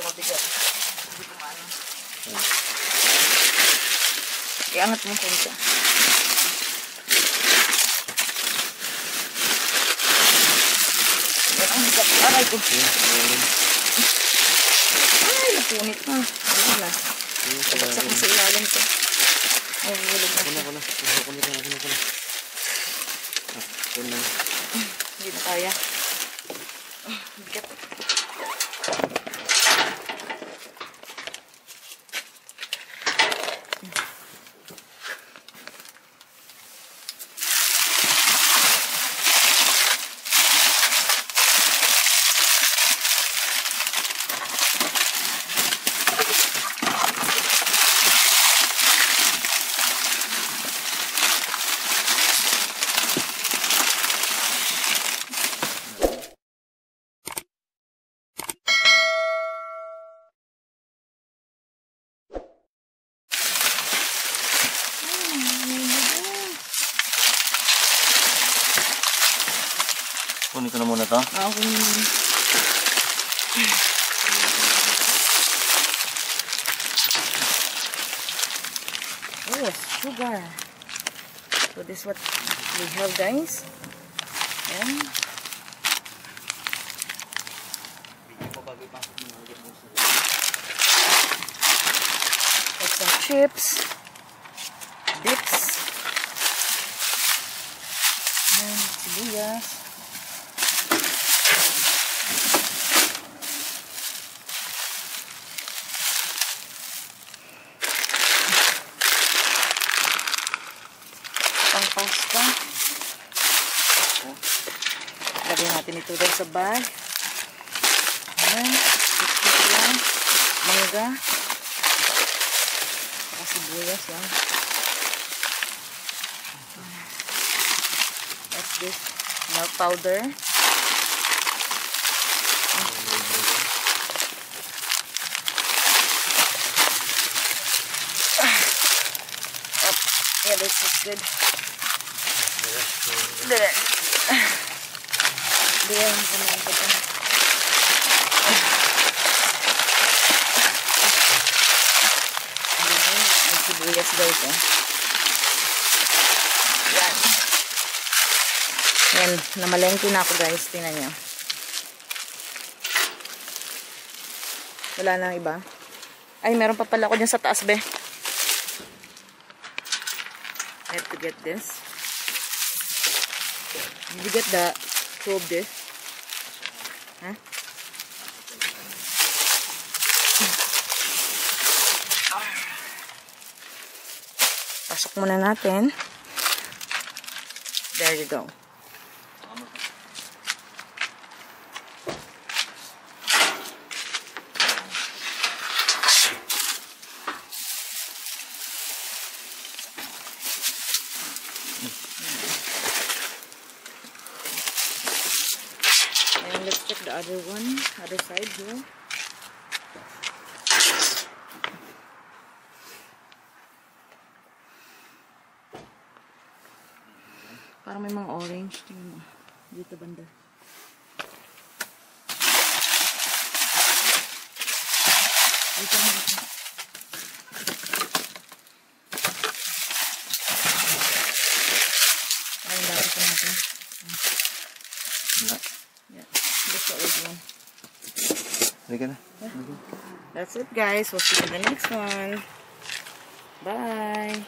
ito mabigat. Hindi ko maano. Iangat mo konti. Ang bigat. Aray ko. Ay, napunit na. Ayun na. Pagkaksak mo sa ilalim ko. Ay, hulog na. Ako na. Hindi na kaya. Bigat. Kunin ko na muna to. Okay. Oh, sugar. So this is what we have, guys. And that's some chips, dips, and sibuyas. Pasta. Lagyan natin ito doon sa bag. Ayan. Ito lang. Mangga. Sibuyas lang. That's this. Milk powder. Yeah, this is good. There. There, ganun ko dyan. May sibuyas guys, eh. Yan. Yan, namalengke na ako guys. Tingnan nyo. Wala nang iba. Ay, meron pa pala ako dyan sa taas, be. I have to get this. Did you get the two of this? Huh? Pasok muna natin. There you go. And let's check the other one, other side here. Parang may mga orange. Tingnan mo. Dito banda. Dito mo dito. Ayun, dati ko natin. Yeah, that's the old one. Halika na. That's it, guys. We'll see you in the next one. Bye.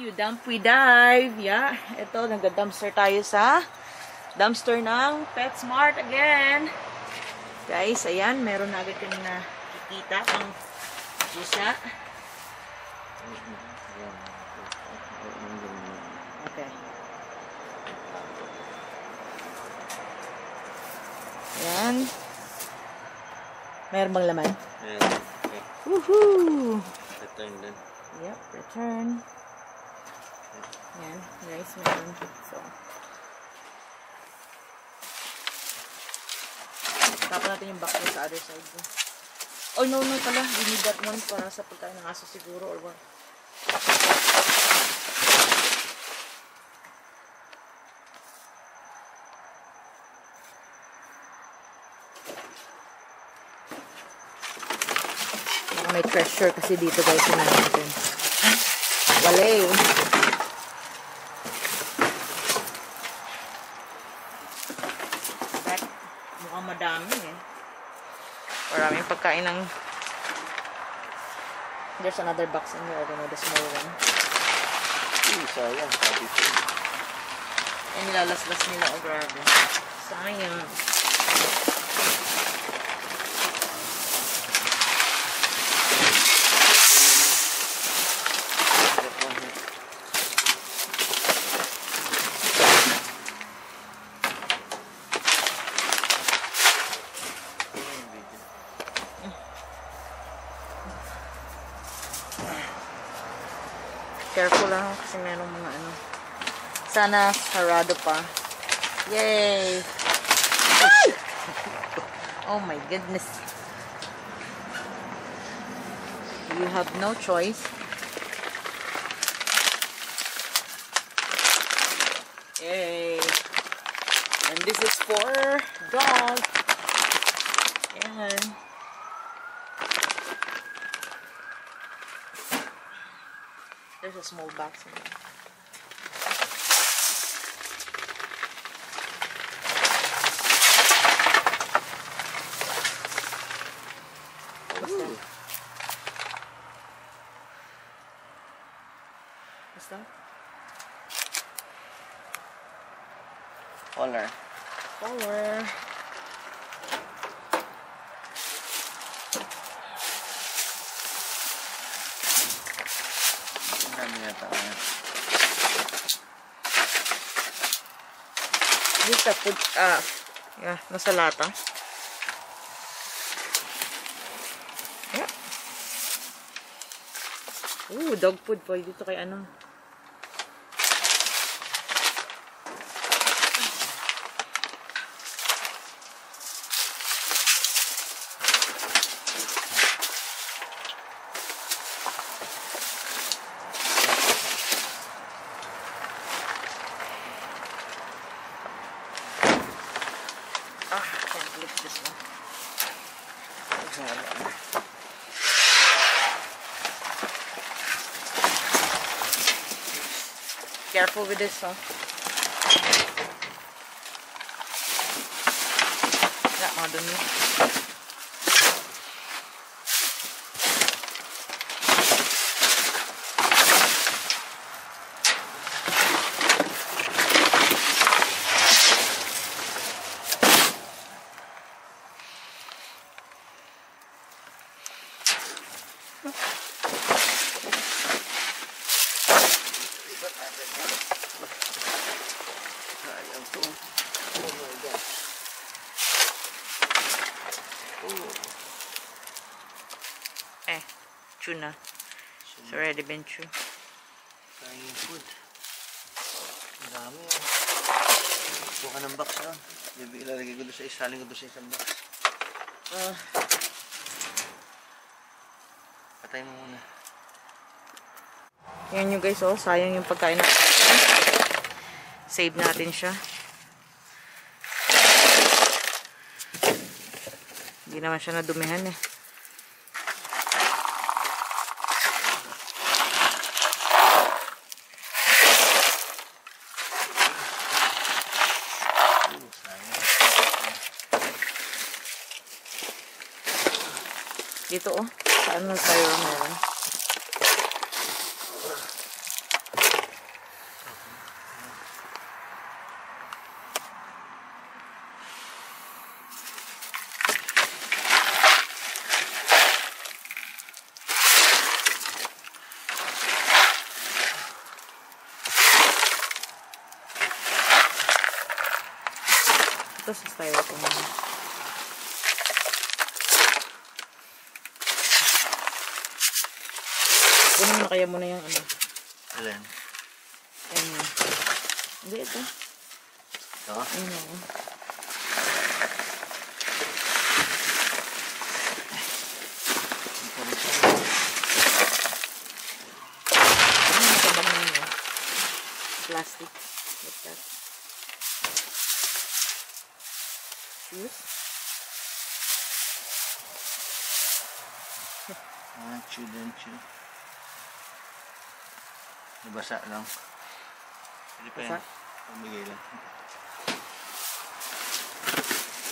You dump, we dive. Yeah, ito, nagda-dumpster tayo sa dumpster ng PetSmart again. Guys, ayan, meron na agad kami nakikita ang pusa. Okay. Ayan. Meron bang laman? Ayan. Okay. Woohoo! Return din. Yep, return. Ayan, guys, meron. So, tapos natin yung back sa other side. Oh, no pala. We need that one para sa pagkain ng aso siguro or what. Baka may treasure kasi dito guys yung natin. Walay. Mukhang madami eh. Maraming pagkain ng... There's another box in here. I don't know, the small one. Sayang. Sabi ko. Eh, nilalaslas nila. Oh, grabe. Sayang. Careful lang kasi merong mga ano. Sana sarado pa. Yay! Oh my goodness. You have no choice. Yay! And this is for dog. Yan. There's a small box in there. What's that? What's that? Collar. Collar. This is food, yeah, nasa lata. Yeah. Ooh, dog food po dito kay ano. Can't lift this one. Careful with this, huh? Yeah, mga dumi. Chew na. It's already been chewed. Sayang food. Ang dami yan. Buka ng box na. Ilalagay ko doon sa isaling ko doon sa isang box. Patay mo muna. Yan nyo guys, oh. Sayang yung pagkain natin. Save natin siya. Hindi naman siya nadumihan eh. Dito oh. Saan na tayo meron? Ito sa styrofoam naman. Ganun na kaya muna yung ano. Alin? Ayan. Hindi ito. Ito? Ayan o. Ayan, matabang na yun. Plastic. Like that. Shoes. Chew din, chew. Nabasa lang. Hindi pa yan. Pamigay lang.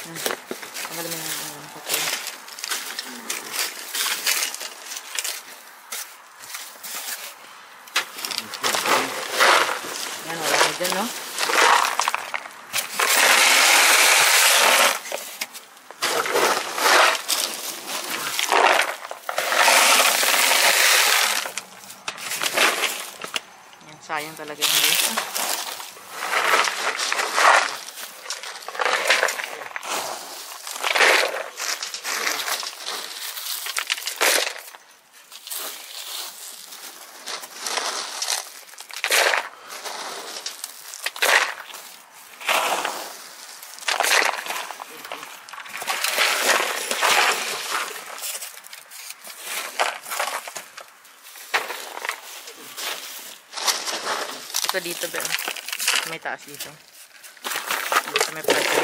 Ang galing yung papel. Yan, wala na dyan, no? Yan, sayang talaga yung guys. Ito dito ba? May taas dito. Dito may plastic.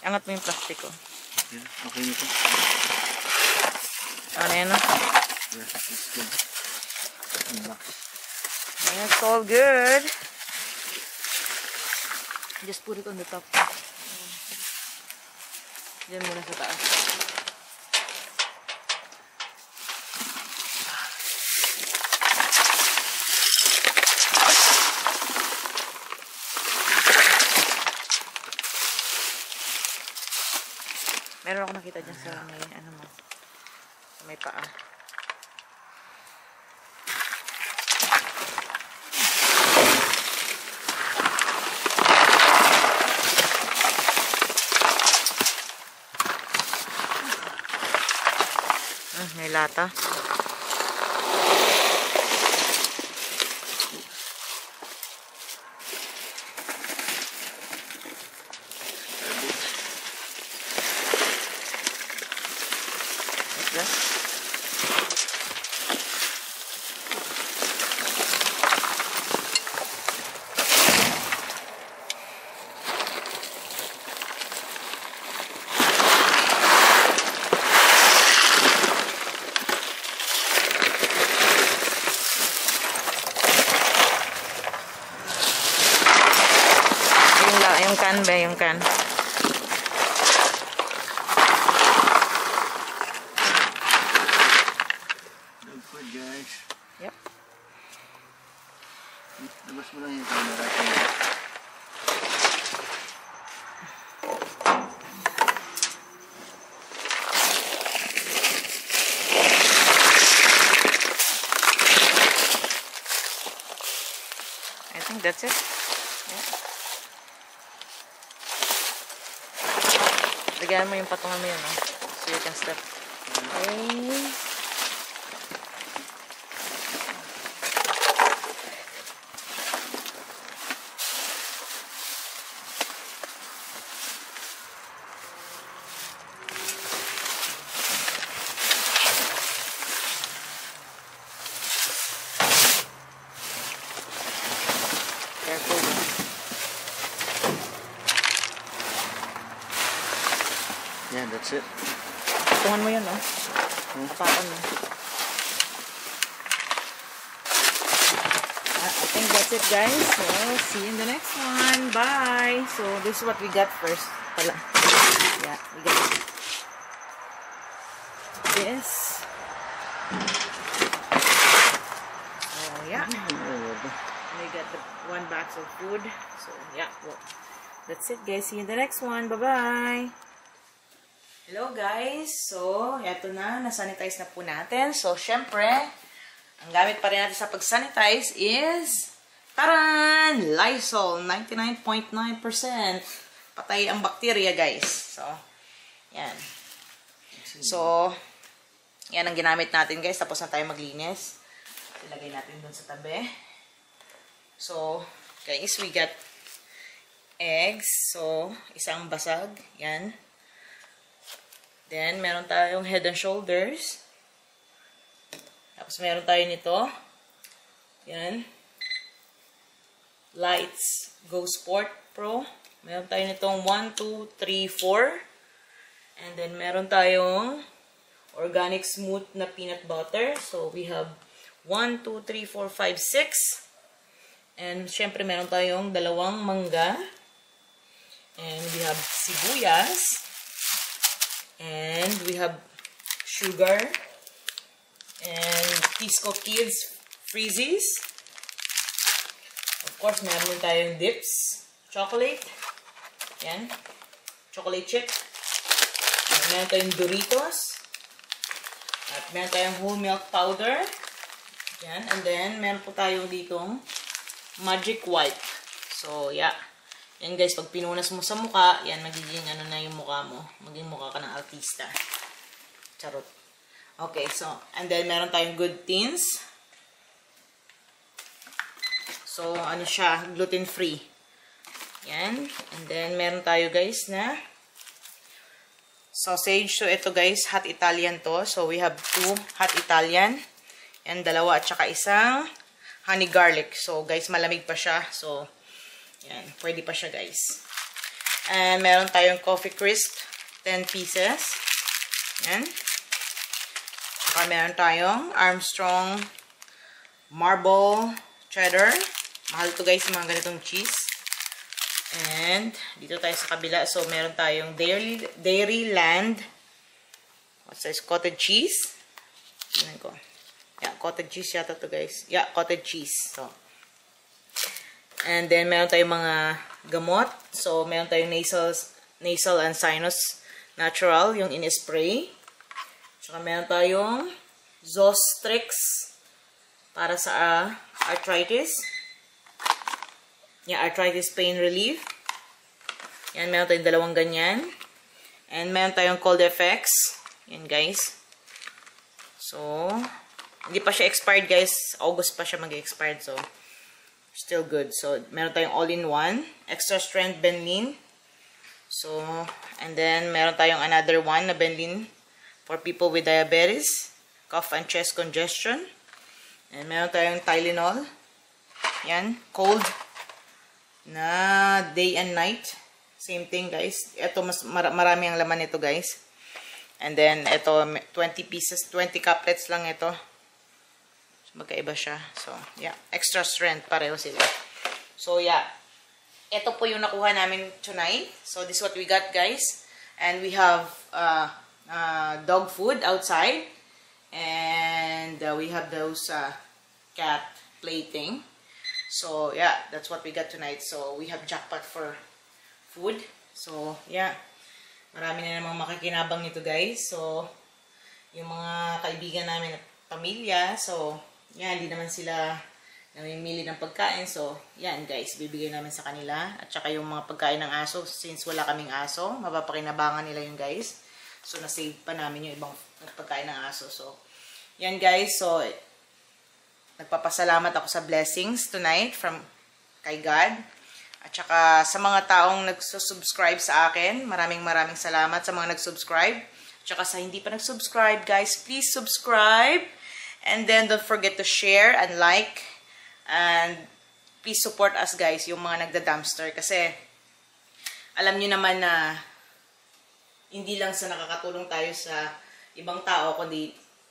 Angat mo yung plastic ko. Yeah, okay nito. Ano yan, no? Yeah, it's good. Box. It's all good. Just put it on the top. Diyan muna sa taas. Meron ako nakita dyan sa may, ano mo, sa may paa. May lata. Yung can ba? Yung can. Dog food, guys. Yep. Labas mo lang yung camera. I think that's it. Yeah. Lagyan mo yung patungan mo yun, no? So you can step. Okay. That's it. Tungan mo yun, no? Tapakan mo. I think that's it, guys. So, see you in the next one. Bye! So, this is what we got first. Pala. Yeah, we got this. So, yeah. We got the one box of food. So, yeah. Well, that's it, guys. See you in the next one. Bye-bye! Hello, guys. So, eto na. Nasanitize na po natin. So, syempre, ang gamit pa rin natin sa pag-sanitize is, taran! Lysol, 99.9%. Patay ang bacteria, guys. So, yan. So, yan ang ginamit natin, guys. Tapos na tayo maglinis. Ilagay natin dun sa tabi. So, guys, we got eggs. So, isang basag. Yan. Then, meron tayong Head and Shoulders. Tapos, meron tayo nito. Yan. Lights Go Sport Pro. Meron tayo nitong 1, 2, 3, 4. And then, meron tayong Organic Smooth na Peanut Butter. So, we have 1, 2, 3, 4, 5, 6. And, syempre, meron tayong dalawang mangga. And, we have sibuyas. And we have sugar and Tisco Kids Freezies. Of course, meron din tayong dips, chocolate. Yan. Chocolate chip. And meron tayong Doritos. At meron tayong whole milk powder. Yan. And then, meron po tayong ditong magic wipe. So, yeah. Yan guys, pag pinunas mo sa mukha, yan, magiging ano na yung mukha mo. Maging mukha ka ng artista. Charot. Okay, so, and then meron tayong Good Teens. So, ano siya, gluten-free. Yan. And then, meron tayo guys na sausage. So, ito guys, hot Italian to. So, we have 2 hot Italian. And dalawa at saka isang honey garlic. So, guys, malamig pa siya. So, yan, pwede pa siya guys. And meron tayong coffee crisp, 10 pieces. Yan. Saka meron tayong Armstrong marble cheddar. Mahal to guys, mga ganitong cheese. And dito tayo sa kabila. So meron tayong Dairyland. What's this? Cottage cheese. Tingnan ko. Yeah, cottage cheese yata to guys. Yeah, cottage cheese. So and then, meron tayong mga gamot. So, meron tayong nasal and sinus natural, yung in-spray. Saka meron tayong Zostrix para sa arthritis. Yeah, arthritis pain relief. Yan, meron tayong dalawang ganyan. And meron tayong Cold FX. Yan, guys. So, hindi pa siya expired, guys. August pa siya mag-expired. So, still good. So, meron tayong all-in-one. Extra strength Benlin. So, and then, meron tayong another one na Benlin for people with diabetes, cough and chest congestion. And meron tayong Tylenol. Yan. Cold. Na day and night. Same thing, guys. Ito, mas marami ang laman nito, guys. And then, ito, 20 pieces, 20 couplets lang ito. Magkaiba siya. So, yeah. Extra strength. Pareho sila. So, yeah. Ito po yung nakuha namin tonight. So, this is what we got, guys. And we have dog food outside. And we have those cat plating. So, yeah. That's what we got tonight. So, we have jackpot for food. So, yeah. Marami na namang makikinabang nito, guys. So, yung mga kaibigan namin at pamilya. So, yan, hindi naman sila namimili ng pagkain. So, yan guys, bibigay namin sa kanila. At saka yung mga pagkain ng aso, since wala kaming aso, mapapakinabangan nila yung guys. So, nasave pa namin yung ibang pagkain ng aso. So, yan guys. So, nagpapasalamat ako sa blessings tonight from kay God. At saka sa mga taong nagsusubscribe sa akin, maraming salamat sa mga nagsubscribe. At saka sa hindi pa nagsubscribe, guys, please subscribe. And then, don't forget to share and like. And please support us, guys, yung mga nagda-dumpster. Kasi, alam nyo naman na hindi lang sa nakakatulong tayo sa ibang tao, kundi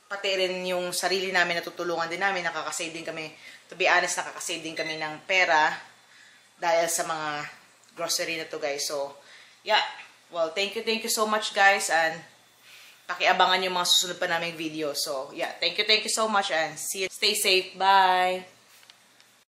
pati rin yung sarili namin, natutulungan din namin, nakakasave din kami. To be honest, nakakasave din kami ng pera dahil sa mga grocery na to, guys. So, yeah. Well, thank you so much, guys, and pakiabangan yung mga susunod pa naming video. So, yeah, thank you so much, and see you. Stay safe. Bye!